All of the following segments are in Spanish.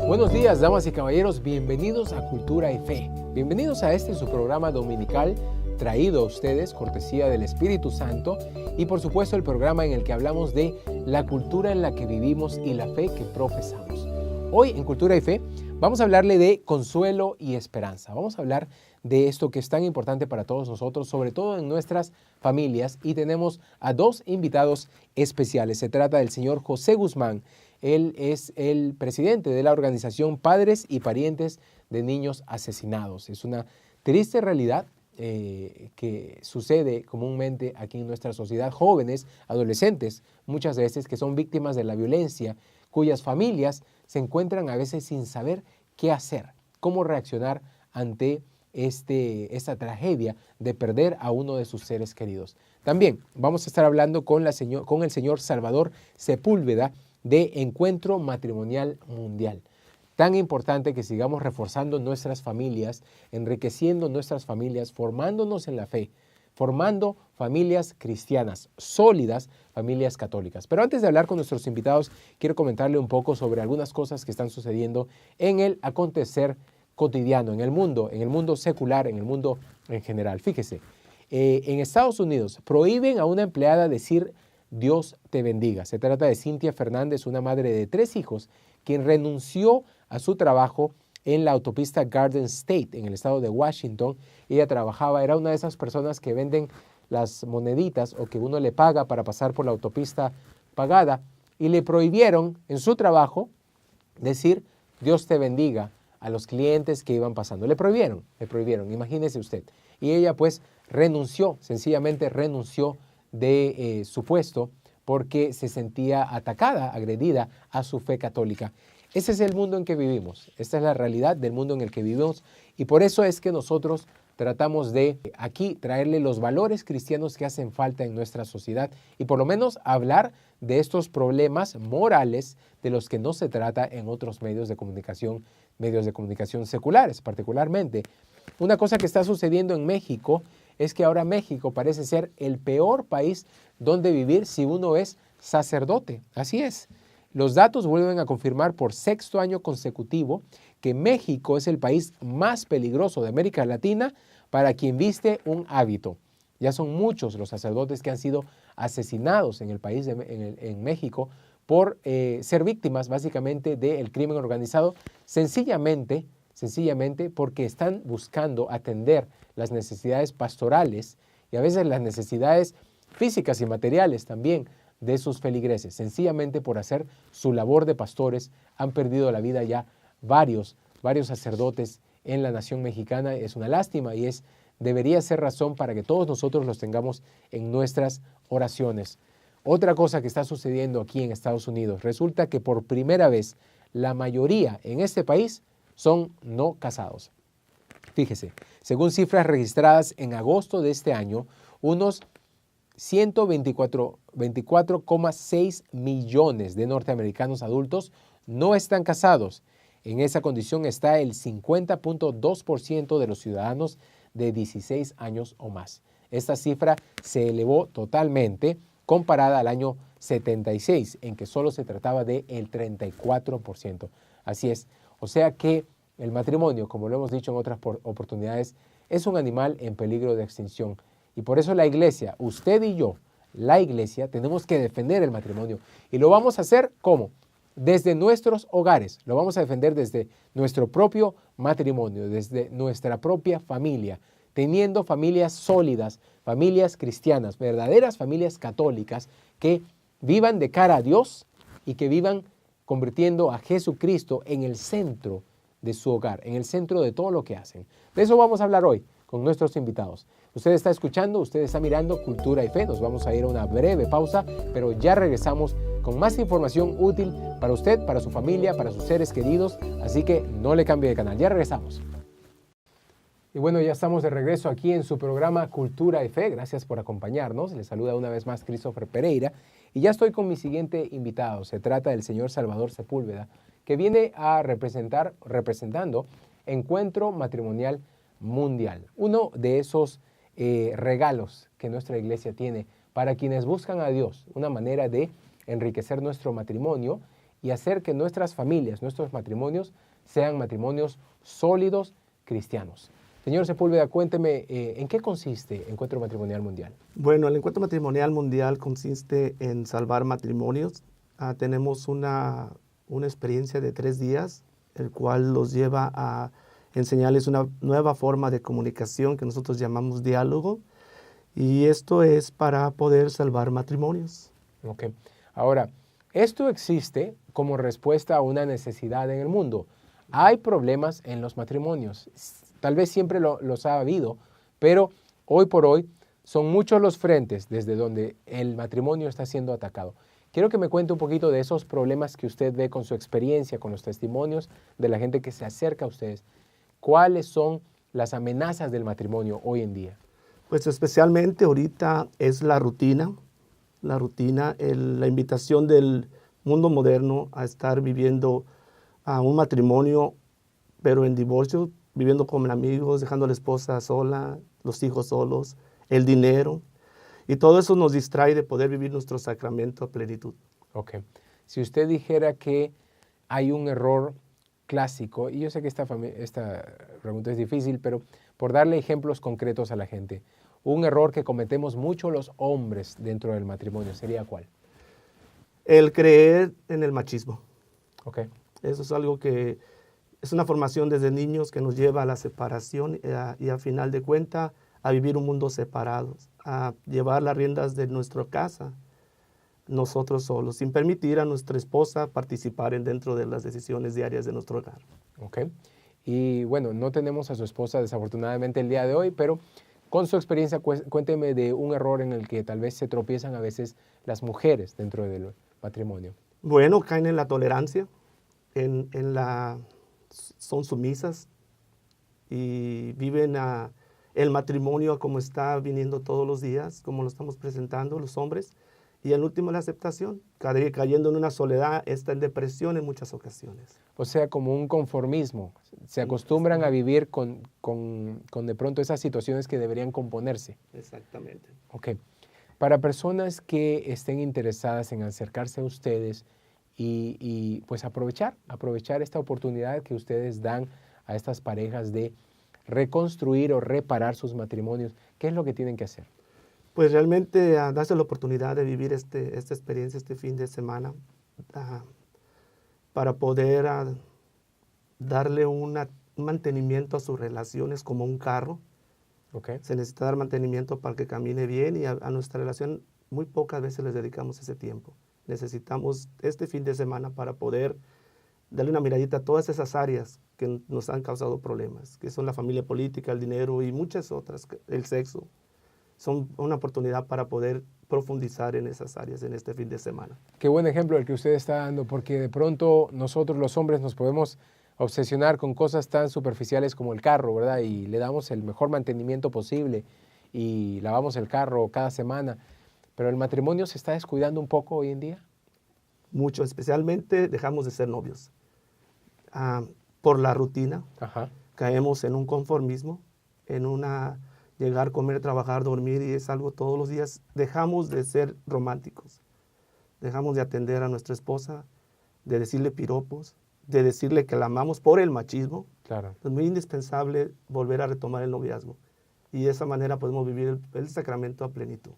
Buenos días, damas y caballeros, bienvenidos a Cultura y Fe. Bienvenidos a su programa dominical traído a ustedes, cortesía del Espíritu Santo, y por supuesto el programa en el que hablamos de la cultura en la que vivimos y la fe que profesamos. Hoy en Cultura y Fe vamos a hablarle de consuelo y esperanza. Vamos a hablar de esto que es tan importante para todos nosotros, sobre todo en nuestras familias, y tenemos a dos invitados especiales. Se trata del señor José Guzmán. Él es el presidente de la organización Padres y Parientes de Niños Asesinados. Es una triste realidad que sucede comúnmente aquí en nuestra sociedad. Jóvenes, adolescentes, muchas veces que son víctimas de la violencia, cuyas familias se encuentran a veces sin saber qué hacer, cómo reaccionar ante esta tragedia de perder a uno de sus seres queridos. También vamos a estar hablando con el señor Salvador Sepúlveda de Encuentro Matrimonial Mundial. Tan importante que sigamos reforzando nuestras familias, enriqueciendo nuestras familias, formándonos en la fe, formando familias cristianas, sólidas, familias católicas. Pero antes de hablar con nuestros invitados, quiero comentarle un poco sobre algunas cosas que están sucediendo en el acontecer cotidiano, en el mundo secular, en el mundo en general. Fíjese, en Estados Unidos prohíben a una empleada decir Dios te bendiga. Se trata de Cintia Fernández, una madre de 3 hijos, quien renunció a su trabajo en la autopista Garden State, en el estado de Washington. Ella era una de esas personas que venden las moneditas o que uno le paga para pasar por la autopista pagada, y le prohibieron en su trabajo decir Dios te bendiga a los clientes que iban pasando. Le prohibieron, imagínese usted. Y ella pues sencillamente renunció de su puesto porque se sentía atacada, agredida a su fe católica. Ese es el mundo en que vivimos, esta es la realidad del mundo en el que vivimos, y por eso es que nosotros tratamos de aquí traerle los valores cristianos que hacen falta en nuestra sociedad y por lo menos hablar de estos problemas morales de los que no se trata en otros medios de comunicación seculares particularmente. Una cosa que está sucediendo en México es que ahora México parece ser el peor país donde vivir si uno es sacerdote. Así es. Los datos vuelven a confirmar por 6º año consecutivo que México es el país más peligroso de América Latina para quien viste un hábito. Ya son muchos los sacerdotes que han sido asesinados en el país, en México, por ser víctimas básicamente del crimen organizado, sencillamente porque están buscando atender las necesidades pastorales y a veces las necesidades físicas y materiales también de sus feligreses. Sencillamente por hacer su labor de pastores han perdido la vida ya varios sacerdotes en la nación mexicana. Es una lástima y debería ser razón para que todos nosotros los tengamos en nuestras oraciones. Otra cosa que está sucediendo aquí en Estados Unidos, resulta que por primera vez la mayoría en este país son no casados. Fíjese, según cifras registradas en agosto de este año, unos 124,6 millones de norteamericanos adultos no están casados. En esa condición está el 50,2% de los ciudadanos de 16 años o más. Esta cifra se elevó totalmente comparada al año 76, en que solo se trataba del 34%. Así es. O sea que el matrimonio, como lo hemos dicho en otras oportunidades, es un animal en peligro de extinción. Y por eso la iglesia, usted y yo, la iglesia, tenemos que defender el matrimonio. Y lo vamos a hacer, ¿cómo? Desde nuestros hogares. Lo vamos a defender desde nuestro propio matrimonio, desde nuestra propia familia, teniendo familias sólidas, familias cristianas, verdaderas familias católicas que vivan de cara a Dios y que vivan convirtiendo a Jesucristo en el centro de su hogar, en el centro de todo lo que hacen. De eso vamos a hablar hoy con nuestros invitados. Usted está escuchando, usted está mirando Cultura y Fe. Nos vamos a ir a una breve pausa, pero ya regresamos con más información útil para usted, para su familia, para sus seres queridos. Así que no le cambie de canal. Ya regresamos. Y bueno, ya estamos de regreso aquí en su programa Cultura y Fe. Gracias por acompañarnos. Les saluda una vez más Christopher Pereira. Y ya estoy con mi siguiente invitado. Se trata del señor Salvador Sepúlveda, que viene a representando Encuentro Matrimonial Mundial. Uno de esos regalos que nuestra iglesia tiene para quienes buscan a Dios, una manera de enriquecer nuestro matrimonio y hacer que nuestras familias, nuestros matrimonios, sean matrimonios sólidos cristianos. Señor Sepúlveda, cuénteme, ¿en qué consiste Encuentro Matrimonial Mundial? Bueno, el Encuentro Matrimonial Mundial consiste en salvar matrimonios. Tenemos una experiencia de 3 días, el cual los lleva a enseñarles una nueva forma de comunicación que nosotros llamamos diálogo. Y esto es para poder salvar matrimonios. Ok. Ahora, esto existe como respuesta a una necesidad en el mundo. Hay problemas en los matrimonios. Tal vez siempre los ha habido, pero hoy por hoy son muchos los frentes desde donde el matrimonio está siendo atacado. Quiero que me cuente un poquito de esos problemas que usted ve con su experiencia, con los testimonios de la gente que se acerca a ustedes. ¿Cuáles son las amenazas del matrimonio hoy en día? Pues especialmente ahorita es la rutina, la invitación del mundo moderno a estar viviendo a un matrimonio, pero en divorcio, viviendo con amigos, dejando a la esposa sola, los hijos solos, el dinero. Y todo eso nos distrae de poder vivir nuestro sacramento a plenitud. Ok. Si usted dijera que hay un error clásico, y yo sé que esta pregunta es difícil, pero por darle ejemplos concretos a la gente, un error que cometemos mucho los hombres dentro del matrimonio, ¿sería cuál? El creer en el machismo. Ok. Eso es algo que es una formación desde niños que nos lleva a la separación y a final de cuentas a vivir un mundo separado, a llevar las riendas de nuestra casa nosotros solos, sin permitir a nuestra esposa participar dentro de las decisiones diarias de nuestro hogar. Ok. Y bueno, no tenemos a su esposa desafortunadamente el día de hoy, pero con su experiencia cuénteme de un error en el que tal vez se tropiezan a veces las mujeres dentro del matrimonio. Bueno, caen en la tolerancia, son sumisas y viven el matrimonio como está viniendo todos los días, como lo estamos presentando los hombres, y el último la aceptación, cayendo en una soledad, está en depresión en muchas ocasiones. O sea, como un conformismo. Se acostumbran a vivir con de pronto esas situaciones que deberían componerse. Exactamente. Ok. Para personas que estén interesadas en acercarse a ustedes y pues aprovechar esta oportunidad que ustedes dan a estas parejas de reconstruir o reparar sus matrimonios, ¿qué es lo que tienen que hacer? Pues realmente darse la oportunidad de vivir esta experiencia este fin de semana para poder darle un mantenimiento a sus relaciones como un carro. Okay. Se necesita dar mantenimiento para que camine bien y a nuestra relación muy pocas veces les dedicamos ese tiempo. Necesitamos este fin de semana para poder darle una miradita a todas esas áreas que nos han causado problemas, que son la familia política, el dinero y muchas otras, el sexo. Son una oportunidad para poder profundizar en esas áreas en este fin de semana. Qué buen ejemplo el que usted está dando, porque de pronto nosotros los hombres nos podemos obsesionar con cosas tan superficiales como el carro, ¿verdad? Y le damos el mejor mantenimiento posible y lavamos el carro cada semana. Pero el matrimonio se está descuidando un poco hoy en día. Mucho, especialmente dejamos de ser novios. Por la rutina, caemos en un conformismo, llegar, comer, trabajar, dormir, y es algo todos los días. Dejamos de ser románticos, dejamos de atender a nuestra esposa, de decirle piropos, de decirle que la amamos por el machismo. Claro. Es muy indispensable volver a retomar el noviazgo y de esa manera podemos vivir el sacramento a plenitud.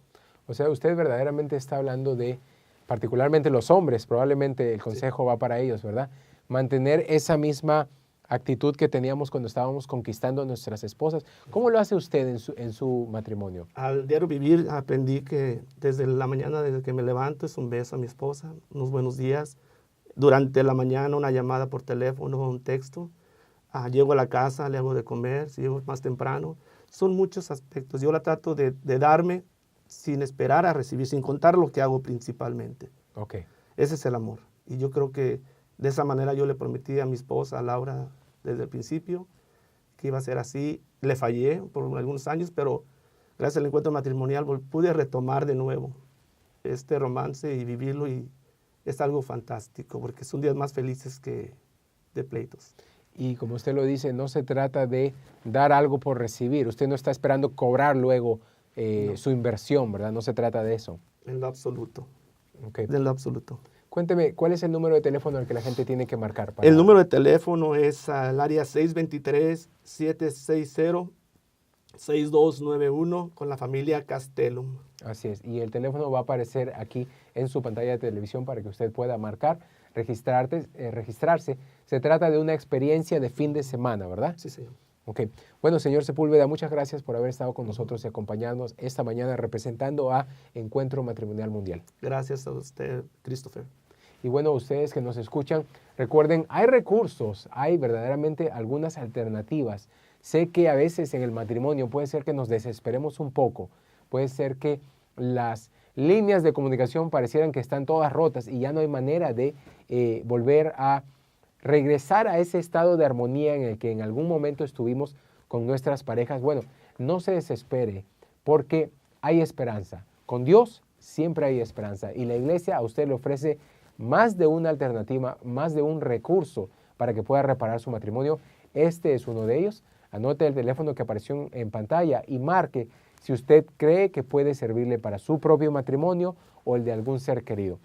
O sea, usted verdaderamente está hablando de, particularmente los hombres, probablemente el consejo va para ellos, ¿verdad? Mantener esa misma actitud que teníamos cuando estábamos conquistando a nuestras esposas. ¿Cómo lo hace usted en su matrimonio? Al diario vivir aprendí que desde la mañana, desde que me levanto, es un beso a mi esposa, unos buenos días. Durante la mañana una llamada por teléfono, un texto. Llego a la casa, le hago de comer, si llego más temprano. Son muchos aspectos. Yo la trato de darme sin esperar a recibir, sin contar lo que hago principalmente. Okay. Ese es el amor. Y yo creo que de esa manera yo le prometí a mi esposa, a Laura, desde el principio, que iba a ser así. Le fallé por algunos años, pero gracias al encuentro matrimonial pude retomar de nuevo este romance y vivirlo, y es algo fantástico, porque son días más felices que de pleitos. Y como usted lo dice, no se trata de dar algo por recibir. Usted no está esperando cobrar luego no. Su inversión, ¿verdad? No se trata de eso. En lo absoluto. Okay. En lo absoluto. Cuénteme, ¿cuál es el número de teléfono al que la gente tiene que marcar? El número de teléfono es al área 623-760-6291 con la familia Castellum. Así es, y el teléfono va a aparecer aquí en su pantalla de televisión para que usted pueda marcar, registrarse. Se trata de una experiencia de fin de semana, ¿verdad? Sí, señor. Ok. Bueno, señor Sepúlveda, muchas gracias por haber estado con nosotros y acompañarnos esta mañana representando a Encuentro Matrimonial Mundial. Gracias a usted, Christopher. Y bueno, ustedes que nos escuchan, recuerden, hay recursos, hay verdaderamente algunas alternativas. Sé que a veces en el matrimonio puede ser que nos desesperemos un poco, puede ser que las líneas de comunicación parecieran que están todas rotas y ya no hay manera de volver a regresar a ese estado de armonía en el que en algún momento estuvimos con nuestras parejas. Bueno, no se desespere porque hay esperanza. Con Dios siempre hay esperanza y la iglesia a usted le ofrece más de una alternativa, más de un recurso para que pueda reparar su matrimonio. Este es uno de ellos. Anote el teléfono que apareció en pantalla y marque si usted cree que puede servirle para su propio matrimonio o el de algún ser querido.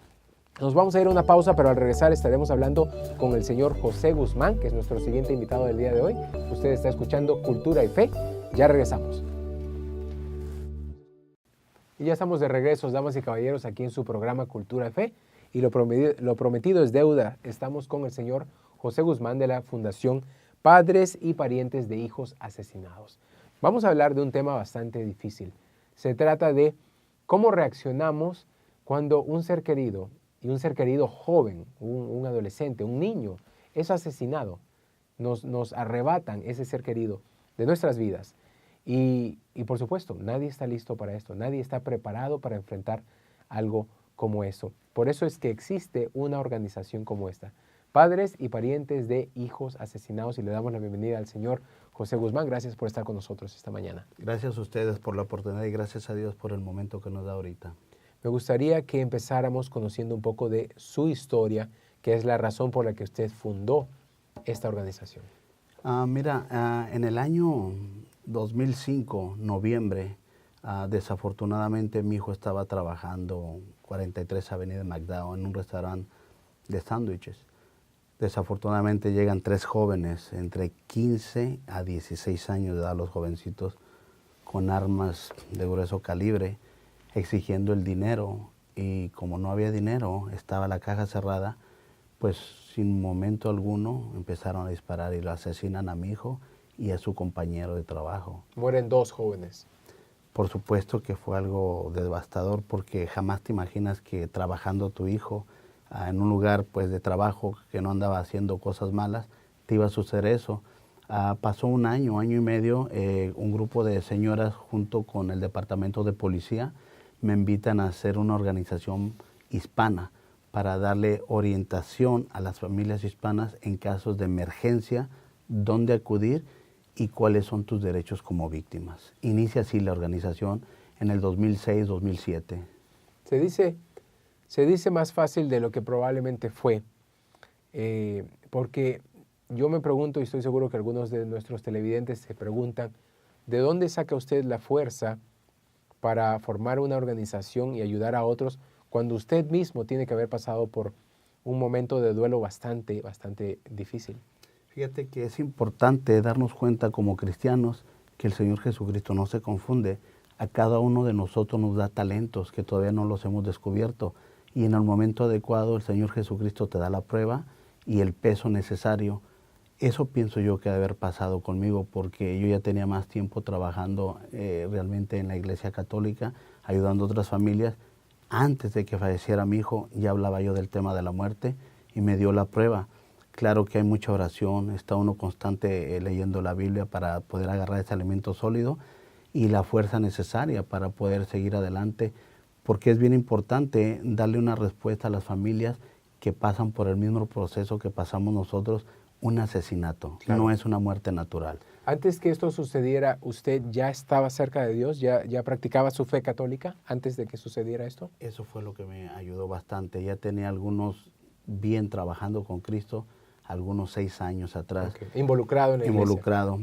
Nos vamos a ir a una pausa, pero al regresar estaremos hablando con el señor José Guzmán, que es nuestro siguiente invitado del día de hoy. Usted está escuchando Cultura y Fe. Ya regresamos. Y ya estamos de regreso, damas y caballeros, aquí en su programa Cultura y Fe. Y lo prometido es deuda. Estamos con el señor José Guzmán de la Fundación Padres y Parientes de Hijos Asesinados. Vamos a hablar de un tema bastante difícil. Se trata de cómo reaccionamos cuando un ser querido, y un ser querido joven, un adolescente, un niño, es asesinado. Nos arrebatan ese ser querido de nuestras vidas. Y por supuesto, nadie está listo para esto, nadie está preparado para enfrentar algo como eso. Por eso es que existe una organización como esta, Padres y Parientes de Hijos Asesinados, y le damos la bienvenida al señor José Guzmán. Gracias por estar con nosotros esta mañana. Gracias a ustedes por la oportunidad y gracias a Dios por el momento que nos da ahorita. Me gustaría que empezáramos conociendo un poco de su historia, que es la razón por la que usted fundó esta organización. En el año 2005, noviembre, desafortunadamente mi hijo estaba trabajando 43 Avenida McDowell en un restaurante de sándwiches. Desafortunadamente llegan 3 jóvenes, entre 15 a 16 años de edad, los jovencitos, con armas de grueso calibre, exigiendo el dinero, y como no había dinero, estaba la caja cerrada, pues sin momento alguno empezaron a disparar y lo asesinan a mi hijo y a su compañero de trabajo. Mueren 2 jóvenes. Por supuesto que fue algo devastador porque jamás te imaginas que trabajando tu hijo en un lugar pues de trabajo que no andaba haciendo cosas malas, te iba a suceder eso. Pasó un año y medio, un grupo de señoras junto con el departamento de policía me invitan a hacer una organización hispana para darle orientación a las familias hispanas en casos de emergencia, dónde acudir y cuáles son tus derechos como víctimas. Inicia así la organización en el 2006-2007. Se dice más fácil de lo que probablemente fue, porque yo me pregunto, y estoy seguro que algunos de nuestros televidentes se preguntan, ¿de dónde saca usted la fuerza para formar una organización y ayudar a otros cuando usted mismo tiene que haber pasado por un momento de duelo bastante difícil? Fíjate que es importante darnos cuenta como cristianos que el Señor Jesucristo no se confunde. A cada uno de nosotros nos da talentos que todavía no los hemos descubierto, y en el momento adecuado el Señor Jesucristo te da la prueba y el peso necesario. Eso pienso yo que ha de haber pasado conmigo, porque yo ya tenía más tiempo trabajando realmente en la Iglesia Católica, ayudando a otras familias. Antes de que falleciera mi hijo, ya hablaba yo del tema de la muerte y me dio la prueba. Claro que hay mucha oración, está uno constante leyendo la Biblia para poder agarrar ese alimento sólido y la fuerza necesaria para poder seguir adelante, porque es bien importante darle una respuesta a las familias que pasan por el mismo proceso que pasamos nosotros, un asesinato, claro. No es una muerte natural. Antes que esto sucediera, ¿usted ya estaba cerca de Dios? ¿Ya practicaba su fe católica antes de que sucediera esto? Eso fue lo que me ayudó bastante. Ya tenía algunos bien trabajando con Cristo, algunos 6 años atrás. Okay. Involucrado en la iglesia. Involucrado.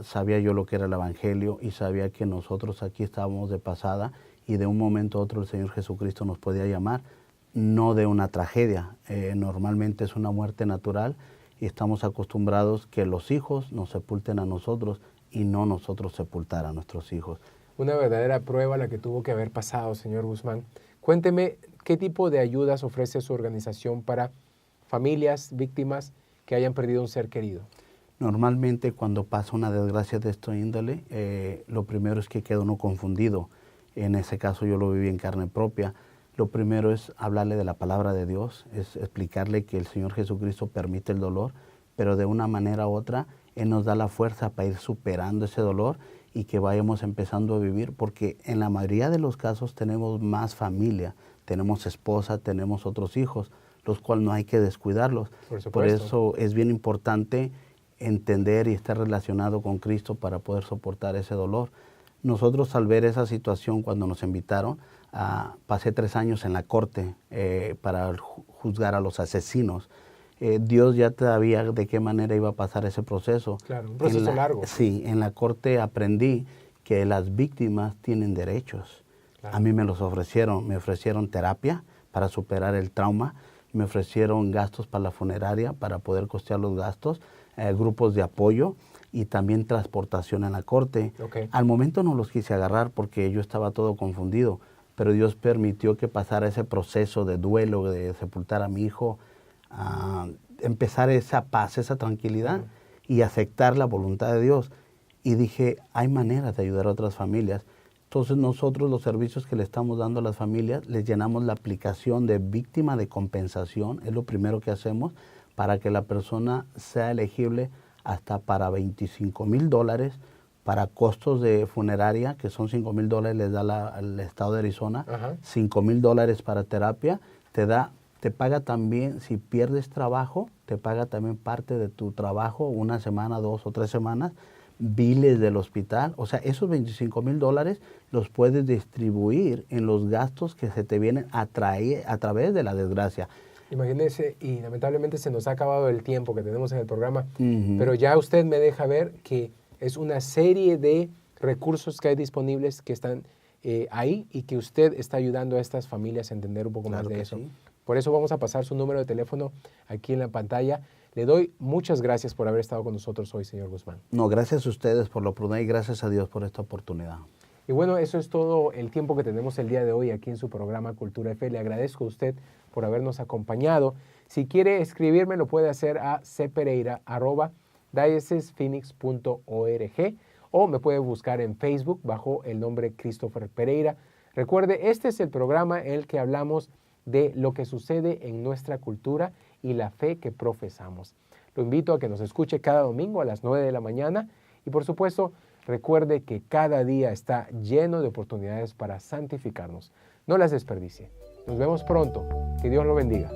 Sabía yo lo que era el Evangelio y sabía que nosotros aquí estábamos de pasada y de un momento a otro el Señor Jesucristo nos podía llamar. no de una tragedia. Normalmente es una muerte natural y estamos acostumbrados que los hijos nos sepulten a nosotros y no nosotros sepultar a nuestros hijos. Una verdadera prueba la que tuvo que haber pasado, señor Guzmán. Cuénteme, ¿qué tipo de ayudas ofrece su organización para familias, víctimas que hayan perdido un ser querido? Normalmente cuando pasa una desgracia de esta índole, lo primero es que queda uno confundido. En ese caso yo lo viví en carne propia. Lo primero es hablarle de la palabra de Dios, es explicarle que el Señor Jesucristo permite el dolor, pero de una manera u otra Él nos da la fuerza para ir superando ese dolor y que vayamos empezando a vivir, porque en la mayoría de los casos tenemos más familia, tenemos esposa, tenemos otros hijos, los cuales no hay que descuidarlos. Por eso es bien importante entender y estar relacionado con Cristo para poder soportar ese dolor. Nosotros al ver esa situación cuando nos invitaron, pasé 3 años en la corte para juzgar a los asesinos. Dios ya sabía de qué manera iba a pasar ese proceso. Claro, un proceso largo. Sí, en la corte aprendí que las víctimas tienen derechos. Claro. A mí me los ofrecieron, me ofrecieron terapia para superar el trauma, me ofrecieron gastos para la funeraria para poder costear los gastos, grupos de apoyo y también transportación en la corte. Okay. Al momento no los quise agarrar porque yo estaba todo confundido, pero Dios permitió que pasara ese proceso de duelo, de sepultar a mi hijo, empezar esa paz, esa tranquilidad y aceptar la voluntad de Dios. Y dije, hay maneras de ayudar a otras familias. Entonces nosotros los servicios que le estamos dando a las familias, les llenamos la aplicación de víctima de compensación, es lo primero que hacemos, para que la persona sea elegible hasta para $25,000 para costos de funeraria, que son $5,000, les da el estado de Arizona, $5,000 para terapia, te paga también, si pierdes trabajo, te paga también parte de tu trabajo, 1 semana, 2 o 3 semanas, biles del hospital. O sea, esos $25,000 los puedes distribuir en los gastos que se te vienen a través de la desgracia. Imagínese, y lamentablemente se nos ha acabado el tiempo que tenemos en el programa, pero ya usted me deja ver que es una serie de recursos que hay disponibles que están ahí y que usted está ayudando a estas familias a entender un poco más de eso. Sí. Por eso vamos a pasar su número de teléfono aquí en la pantalla. Le doy muchas gracias por haber estado con nosotros hoy, señor Guzmán. No, gracias a ustedes por la oportunidad y gracias a Dios por esta oportunidad. Y bueno, eso es todo el tiempo que tenemos el día de hoy aquí en su programa Cultura F. Le agradezco a usted por habernos acompañado. Si quiere escribirme, lo puede hacer a cpereira@diocesephoenix.org o me puede buscar en Facebook bajo el nombre Christopher Pereira. Recuerde, este es el programa en el que hablamos de lo que sucede en nuestra cultura y la fe que profesamos. Lo invito a que nos escuche cada domingo a las 9 de la mañana y por supuesto recuerde que cada día está lleno de oportunidades para santificarnos. No las desperdicie. Nos vemos pronto. Que Dios lo bendiga.